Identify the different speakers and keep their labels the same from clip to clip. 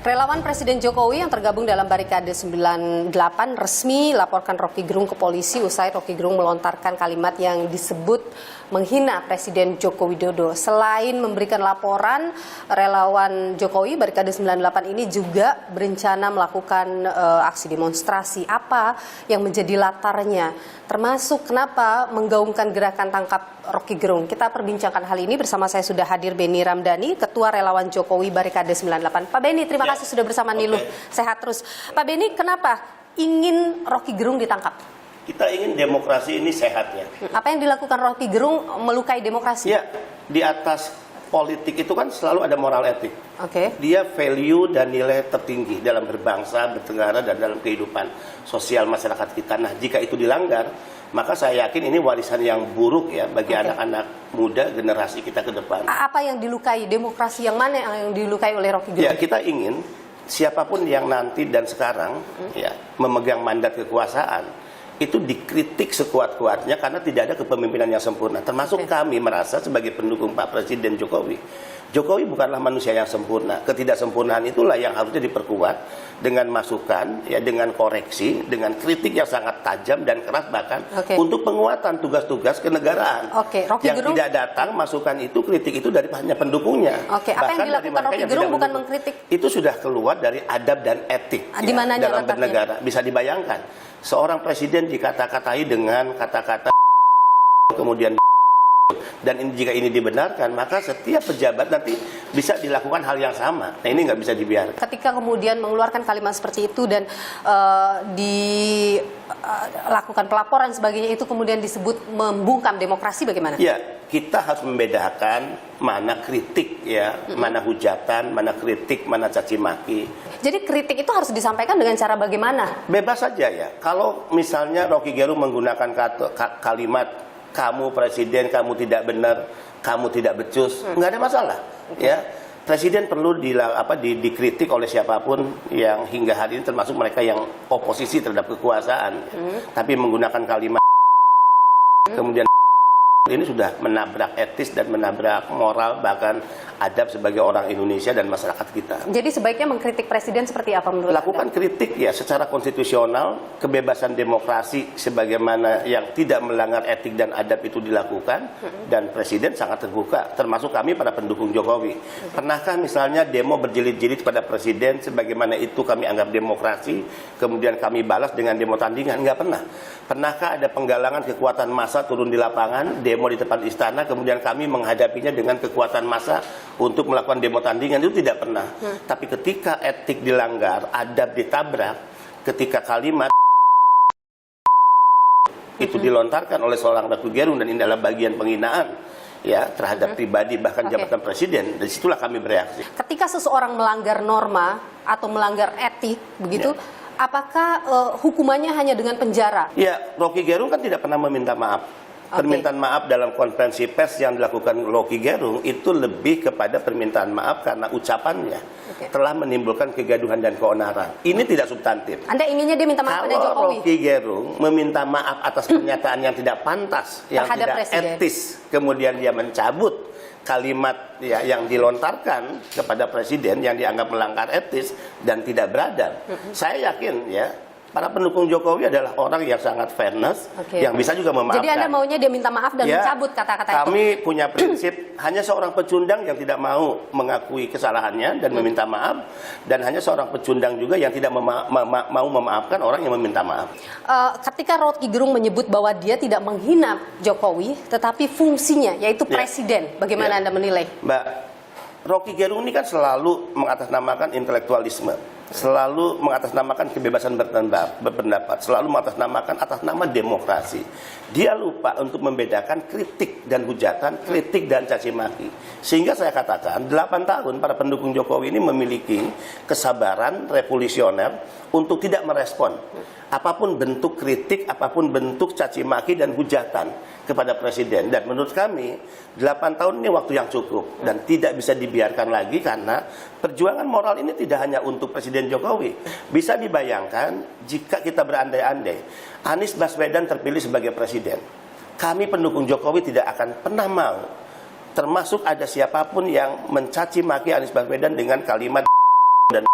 Speaker 1: Relawan Presiden Jokowi yang tergabung dalam Barikade 98 resmi laporkan Roky Gerung ke polisi usai Roky Gerung melontarkan kalimat yang disebut menghina Presiden Joko Widodo. Selain memberikan laporan, relawan Jokowi Barikade 98 ini juga berencana melakukan aksi demonstrasi. Apa yang menjadi latarnya? Termasuk kenapa menggaungkan gerakan tangkap Roky Gerung. Kita perbincangkan hal ini bersama saya sudah hadir Benny Ramdhani, Ketua Relawan Jokowi Barikade 98. Pak Benny, terima kasih sudah bersama Niluh. Sehat terus. Pak Benny, kenapa ingin Roky Gerung ditangkap?
Speaker 2: Kita ingin demokrasi ini sehat ya.
Speaker 1: Apa yang dilakukan Roky Gerung melukai demokrasi?
Speaker 2: Ya, di atas politik itu kan selalu ada moral etik.
Speaker 1: Oke.
Speaker 2: Dia value dan nilai tertinggi dalam berbangsa, bernegara, dan dalam kehidupan sosial masyarakat kita. Nah, jika itu dilanggar, maka saya yakin ini warisan yang buruk ya bagi anak-anak muda generasi kita ke depan.
Speaker 1: Apa yang dilukai? Demokrasi yang mana yang dilukai oleh Roky Gerung?
Speaker 2: Ya, kita ingin siapapun yang nanti dan sekarang ya memegang mandat kekuasaan itu dikritik sekuat-kuatnya karena tidak ada kepemimpinan yang sempurna. Termasuk kami merasa sebagai pendukung Pak Presiden Jokowi. Jokowi bukanlah manusia yang sempurna. Ketidaksempurnaan itulah yang harusnya diperkuat dengan masukan, ya, dengan koreksi, dengan kritik yang sangat tajam dan keras bahkan untuk penguatan tugas-tugas kenegaraan. Yang Gerung tidak datang masukan itu, kritik itu dari hanya pendukungnya.
Speaker 1: Apa yang dilakukan Roky Gerung bukan mengkritik?
Speaker 2: Itu sudah keluar dari adab dan etik ya, dalam bernegara. Bisa dibayangkan. Seorang presiden dikata-katai dengan kata-kata kemudian dan jika ini dibenarkan maka setiap pejabat nanti bisa dilakukan hal yang sama. Nah, ini nggak bisa dibiarkan.
Speaker 1: Ketika kemudian mengeluarkan kalimat seperti itu dan dilakukan pelaporan sebagainya itu kemudian disebut membungkam demokrasi, bagaimana?
Speaker 2: Ya, kita harus membedakan mana kritik ya, mana hujatan, mana kritik, mana caci maki.
Speaker 1: Jadi kritik itu harus disampaikan dengan cara bagaimana? Bebas
Speaker 2: saja ya. Kalau misalnya Roky Gerung menggunakan kalimat kamu presiden, kamu tidak benar, kamu tidak becus, nggak ada masalah. Ya, presiden perlu dikritik oleh siapapun yang hingga hari ini, termasuk mereka yang oposisi terhadap kekuasaan. Tapi menggunakan kalimat kemudian ini sudah menabrak etis dan menabrak moral bahkan adab sebagai orang Indonesia dan masyarakat kita.
Speaker 1: Jadi sebaiknya mengkritik presiden seperti apa menurut
Speaker 2: Lakukan
Speaker 1: Anda?
Speaker 2: Kritik ya secara konstitusional, kebebasan demokrasi sebagaimana yang tidak melanggar etik dan adab itu dilakukan, dan presiden sangat terbuka, termasuk kami para pendukung Jokowi. Pernahkah misalnya demo berjilid-jilid pada presiden sebagaimana itu kami anggap demokrasi, kemudian kami balas dengan demo tandingan? Nggak pernah. Pernahkah ada penggalangan kekuatan massa turun di lapangan, demo di depan istana, kemudian kami menghadapinya dengan kekuatan massa untuk melakukan demo tandingan? Itu tidak pernah. Tapi ketika etik dilanggar, adab ditabrak, ketika kalimat itu dilontarkan oleh seorang Roky Gerung dan ini adalah bagian penghinaan ya terhadap pribadi bahkan jabatan presiden, dari situlah kami bereaksi.
Speaker 1: Ketika seseorang melanggar norma atau melanggar etik begitu, apakah hukumannya hanya dengan penjara?
Speaker 2: Ya, Roky Gerung kan tidak pernah meminta maaf. Permintaan maaf dalam konferensi pers yang dilakukan Roky Gerung itu lebih kepada permintaan maaf karena ucapannya telah menimbulkan kegaduhan dan keonaran. Ini tidak substantif.
Speaker 1: Anda inginnya dia minta maaf pada Jokowi?
Speaker 2: Kalau Roky Gerung meminta maaf atas pernyataan yang tidak pantas, yang tidak etis, kemudian dia mencabut kalimat ya, yang dilontarkan kepada presiden yang dianggap melanggar etis dan tidak beradab. Saya yakin ya, para pendukung Jokowi adalah orang yang sangat fairness, yang bisa juga memaafkan.
Speaker 1: Jadi Anda maunya dia minta maaf dan mencabut kata-kata itu?
Speaker 2: Kami punya prinsip, hanya seorang pecundang yang tidak mau mengakui kesalahannya dan meminta maaf, dan hanya seorang pecundang juga yang tidak mau memaafkan orang yang meminta maaf.
Speaker 1: Ketika Roky Gerung menyebut bahwa dia tidak menghina Jokowi, tetapi fungsinya yaitu presiden, bagaimana Anda menilai?
Speaker 2: Mbak, Roky Gerung ini kan selalu mengatasnamakan intelektualisme, selalu mengatasnamakan kebebasan berpendapat, selalu mengatasnamakan atas nama demokrasi. Dia lupa untuk membedakan kritik dan hujatan, kritik dan caci maki. Sehingga saya katakan 8 tahun para pendukung Jokowi ini memiliki kesabaran revolusioner untuk tidak merespon apapun bentuk kritik, apapun bentuk caci maki dan hujatan kepada presiden. Dan menurut kami 8 tahun ini waktu yang cukup dan tidak bisa dibiarkan lagi, karena perjuangan moral ini tidak hanya untuk Presiden Jokowi. Bisa dibayangkan jika kita berandai-andai Anies Baswedan terpilih sebagai presiden, kami pendukung Jokowi tidak akan pernah mau termasuk ada siapapun yang mencaci maki Anies Baswedan dengan kalimat dan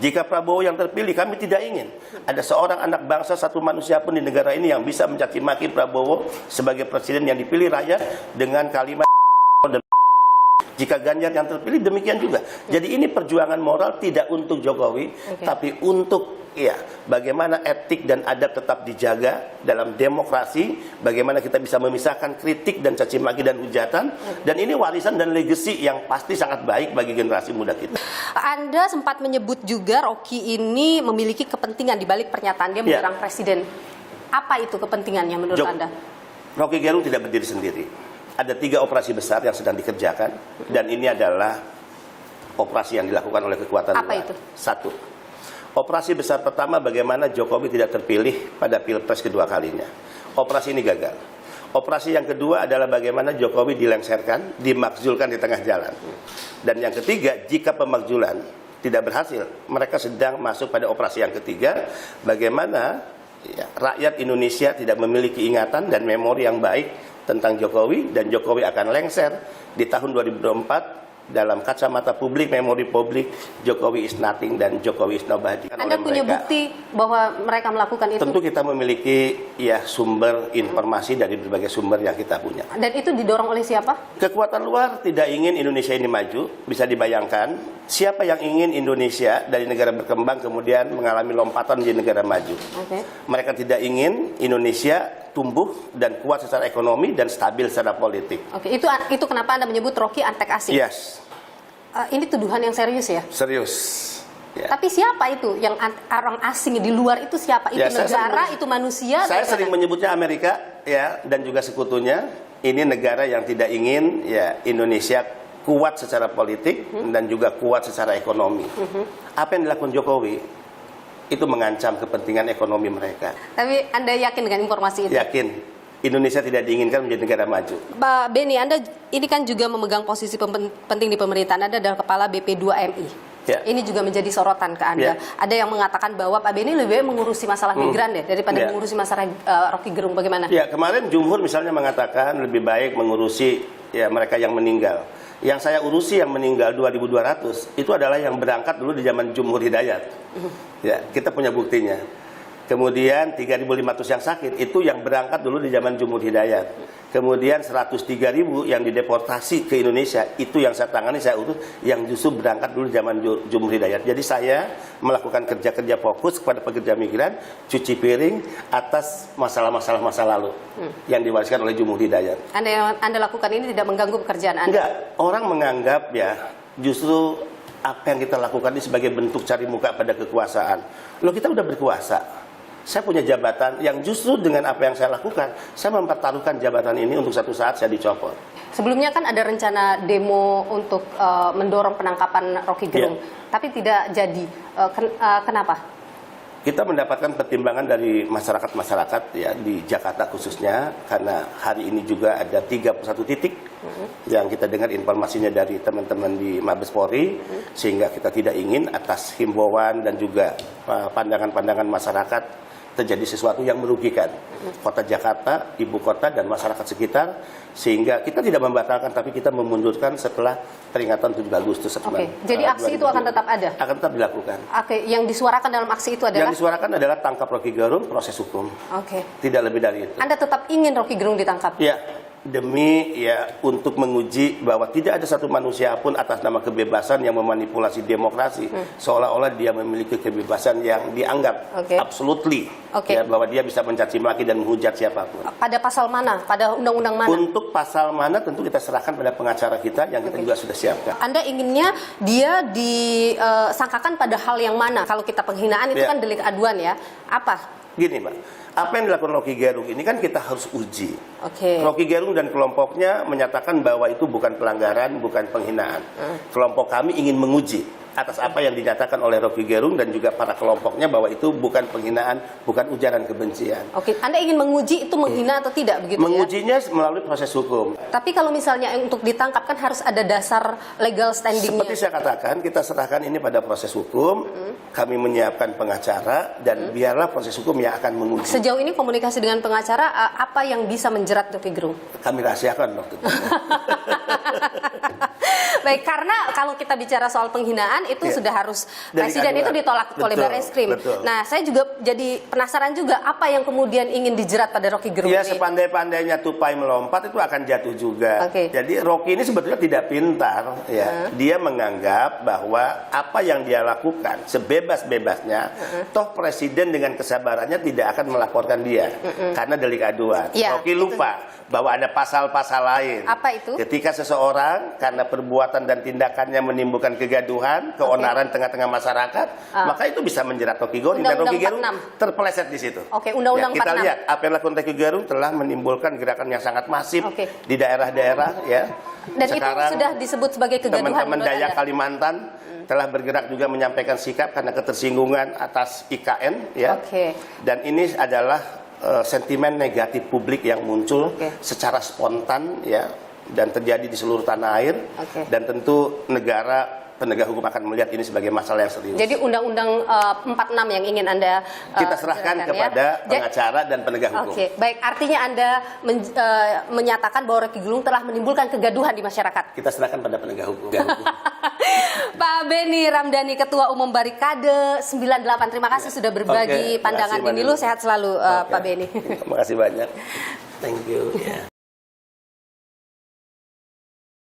Speaker 2: Jika Prabowo yang terpilih, kami tidak ingin ada seorang anak bangsa, satu manusia pun di negara ini yang bisa mencaci maki Prabowo sebagai presiden yang dipilih rakyat dengan kalimat dan jika Ganjar yang terpilih demikian juga. Jadi ini perjuangan moral tidak untuk Jokowi, tapi untuk bagaimana etik dan adab tetap dijaga dalam demokrasi, bagaimana kita bisa memisahkan kritik dan caci maki dan hujatan, dan ini warisan dan legacy yang pasti sangat baik bagi generasi muda kita.
Speaker 1: Anda sempat menyebut juga Rocky ini memiliki kepentingan di balik pernyataan dia menyerang presiden. Apa itu kepentingannya menurut Anda?
Speaker 2: Rocky Gerung tidak berdiri sendiri. Ada 3 operasi besar yang sedang dikerjakan, dan ini adalah operasi yang dilakukan oleh kekuatan luar.
Speaker 1: Apa itu?
Speaker 2: 1. Operasi besar pertama bagaimana Jokowi tidak terpilih pada Pilpres kedua kalinya. Operasi ini gagal. Operasi yang kedua adalah bagaimana Jokowi dilengsarkan, dimakzulkan di tengah jalan. Dan yang ketiga, jika pemakzulan tidak berhasil, mereka sedang masuk pada operasi yang ketiga, bagaimana rakyat Indonesia tidak memiliki ingatan dan memori yang baik tentang Jokowi, dan Jokowi akan lengser di tahun 2024 dalam kacamata publik, memori publik, Jokowi is nothing dan Jokowi is nobody.
Speaker 1: Anda punya bukti bahwa mereka melakukan itu?
Speaker 2: Tentu kita memiliki sumber informasi dari berbagai sumber yang kita punya.
Speaker 1: Dan itu didorong oleh siapa?
Speaker 2: Kekuatan luar tidak ingin Indonesia ini maju. Bisa dibayangkan siapa yang ingin Indonesia dari negara berkembang kemudian mengalami lompatan menjadi negara maju. Mereka tidak ingin Indonesia tumbuh dan kuat secara ekonomi dan stabil secara politik.
Speaker 1: Itu kenapa Anda menyebut Rocky antek asing?
Speaker 2: Yes.
Speaker 1: Ini tuduhan yang serius ya?
Speaker 2: Serius.
Speaker 1: Tapi siapa itu yang orang asing di luar itu siapa? Itu negara, itu manusia?
Speaker 2: Saya sering menyebutnya Amerika dan juga sekutunya. Ini negara yang tidak ingin Indonesia kuat secara politik dan juga kuat secara ekonomi. Apa yang dilakukan Jokowi itu mengancam kepentingan ekonomi mereka.
Speaker 1: Tapi Anda yakin dengan informasi itu?
Speaker 2: Yakin. Indonesia tidak diinginkan menjadi negara maju.
Speaker 1: Pak Beni, Anda ini kan juga memegang posisi penting di pemerintahan. Anda adalah kepala BP2MI. Ini juga menjadi sorotan ke Anda. Ada yang mengatakan bahwa Pak Beni lebih baik mengurusi masalah migran daripada mengurusi masalah Rocky Gerung. Bagaimana? Kemarin
Speaker 2: Jumhur misalnya mengatakan lebih baik mengurusi mereka yang meninggal. Yang saya urusi yang meninggal 2.200 itu adalah yang berangkat dulu di zaman Jumhur Hidayat. Kita punya buktinya. Kemudian 3.500 yang sakit itu yang berangkat dulu di zaman Jumhur Hidayat. Kemudian 103.000 yang dideportasi ke Indonesia itu yang saya tangani, saya urus, yang justru berangkat dulu di zaman Jumhur Hidayat. Jadi saya melakukan kerja-kerja fokus kepada pekerja migran, cuci piring atas masalah-masalah masa lalu yang diwariskan oleh Jumhur Hidayat.
Speaker 1: Anda lakukan ini tidak mengganggu pekerjaan Anda?
Speaker 2: Enggak, orang menganggap justru apa yang kita lakukan ini sebagai bentuk cari muka pada kekuasaan. Loh, kita udah berkuasa. Saya punya jabatan yang justru dengan apa yang saya lakukan, saya mempertaruhkan jabatan ini untuk satu saat saya dicopot.
Speaker 1: Sebelumnya kan ada rencana demo untuk mendorong penangkapan Rocky Gerung, tapi tidak jadi. Kenapa?
Speaker 2: Kita mendapatkan pertimbangan dari masyarakat-masyarakat di Jakarta khususnya, karena hari ini juga ada 31 titik yang kita dengar informasinya dari teman-teman di Mabes Polri, sehingga kita tidak ingin atas himbauan dan juga pandangan-pandangan masyarakat terjadi sesuatu yang merugikan kota Jakarta, ibu kota, dan masyarakat sekitar, sehingga kita tidak membatalkan, tapi kita memundurkan setelah peringatan 7 Agustus.
Speaker 1: Jadi aksi itu akan tetap ada?
Speaker 2: Akan tetap dilakukan.
Speaker 1: Yang disuarakan dalam aksi itu adalah?
Speaker 2: Yang disuarakan adalah tangkap Rocky Gerung, proses hukum. Tidak lebih dari itu.
Speaker 1: Anda tetap ingin Rocky Gerung ditangkap?
Speaker 2: Ya. Demi untuk menguji bahwa tidak ada satu manusia pun atas nama kebebasan yang memanipulasi demokrasi seolah-olah dia memiliki kebebasan yang dianggap absolutely bahwa dia bisa mencaci maki dan menghujat siapapun.
Speaker 1: Pada pasal mana? Pada undang-undang mana?
Speaker 2: Untuk pasal mana tentu kita serahkan pada pengacara kita yang kita juga sudah siapkan.
Speaker 1: Anda inginnya dia disangkakan pada hal yang mana? Kalau kita penghinaan itu kan delik aduan ya. Apa?
Speaker 2: Gini, Pak. Apa yang dilakukan Rocky Gerung ini kan kita harus uji. Rocky Gerung dan kelompoknya menyatakan bahwa itu bukan pelanggaran, bukan penghinaan. Kelompok kami ingin menguji atas apa yang dinyatakan oleh Rocky Gerung dan juga para kelompoknya bahwa itu bukan penghinaan, bukan ujaran kebencian.
Speaker 1: Anda ingin menguji itu menghina atau tidak begitu?
Speaker 2: Mengujinya melalui proses hukum.
Speaker 1: Tapi kalau misalnya untuk ditangkap kan harus ada dasar legal standingnya.
Speaker 2: Seperti saya katakan, kita serahkan ini pada proses hukum. Kami menyiapkan pengacara dan biarlah proses hukum yang akan menguji.
Speaker 1: Sejauh ini komunikasi dengan pengacara, apa yang bisa menjerat Rocky Gerung?
Speaker 2: Kami rahasiakan waktu itu.
Speaker 1: Baik, karena kalau kita bicara soal penghinaan itu
Speaker 2: Ya.
Speaker 1: sudah harus
Speaker 2: Delik
Speaker 1: presiden itu
Speaker 2: aduan.
Speaker 1: ditolak oleh
Speaker 2: Betul,
Speaker 1: Barreskrim.
Speaker 2: betul.
Speaker 1: Nah, saya juga jadi penasaran juga apa yang kemudian ingin dijerat pada Rocky Gerung
Speaker 2: Ya,
Speaker 1: ini.
Speaker 2: sepandai-pandainya tupai melompat itu akan jatuh juga.
Speaker 1: Oke.
Speaker 2: Jadi Rocky ini sebetulnya tidak pintar, ya. Dia menganggap bahwa apa yang dia lakukan sebebas-bebasnya, toh presiden dengan kesabarannya tidak akan melaporkan dia karena delik aduan.
Speaker 1: Ya,
Speaker 2: Rocky lupa bahwa ada pasal-pasal lain.
Speaker 1: Apa itu?
Speaker 2: Ketika seseorang karena perbuatan dan tindakannya menimbulkan kegaduhan, keonaran tengah-tengah masyarakat, maka itu bisa menjerat Rocky Gerung dan Rocky Gerung
Speaker 1: Undang-Undang 46.
Speaker 2: terpeleset di situ.
Speaker 1: Oke, Undang-Undang
Speaker 2: Ya, kita
Speaker 1: 46.
Speaker 2: lihat apa yang dilakukan Rocky Gerung telah menimbulkan gerakan yang sangat masif
Speaker 1: Oke.
Speaker 2: di daerah-daerah, ya.
Speaker 1: Dan
Speaker 2: Sekarang
Speaker 1: itu sudah disebut sebagai kegaduhan
Speaker 2: teman-teman
Speaker 1: menurut
Speaker 2: Dayak
Speaker 1: Anda?
Speaker 2: Kalimantan telah bergerak juga menyampaikan sikap karena ketersinggungan atas IKN, ya.
Speaker 1: Oke.
Speaker 2: Dan ini adalah sentimen negatif publik yang muncul
Speaker 1: Oke.
Speaker 2: secara spontan, ya, dan terjadi di seluruh tanah air.
Speaker 1: Oke.
Speaker 2: Dan tentu negara penegak hukum akan melihat ini sebagai masalah yang serius.
Speaker 1: Jadi Undang-Undang 46 yang ingin Anda
Speaker 2: Kita serahkan
Speaker 1: jelaskan,
Speaker 2: kepada
Speaker 1: ya.
Speaker 2: pengacara dan penegak hukum.
Speaker 1: Oke, baik. Artinya Anda menyatakan bahwa Rocky Gerung telah menimbulkan kegaduhan di masyarakat.
Speaker 2: Kita serahkan pada penegak hukum.
Speaker 1: Pak Beni Ramdhani, Ketua Umum Barikade 98. Terima kasih sudah berbagi
Speaker 2: Oke,
Speaker 1: pandangan
Speaker 2: terima kasih,
Speaker 1: di Nilu.
Speaker 2: Mbak
Speaker 1: Sehat selalu,
Speaker 2: Oke.
Speaker 1: Pak Beni.
Speaker 2: Terima kasih banyak. Thank you. Ya.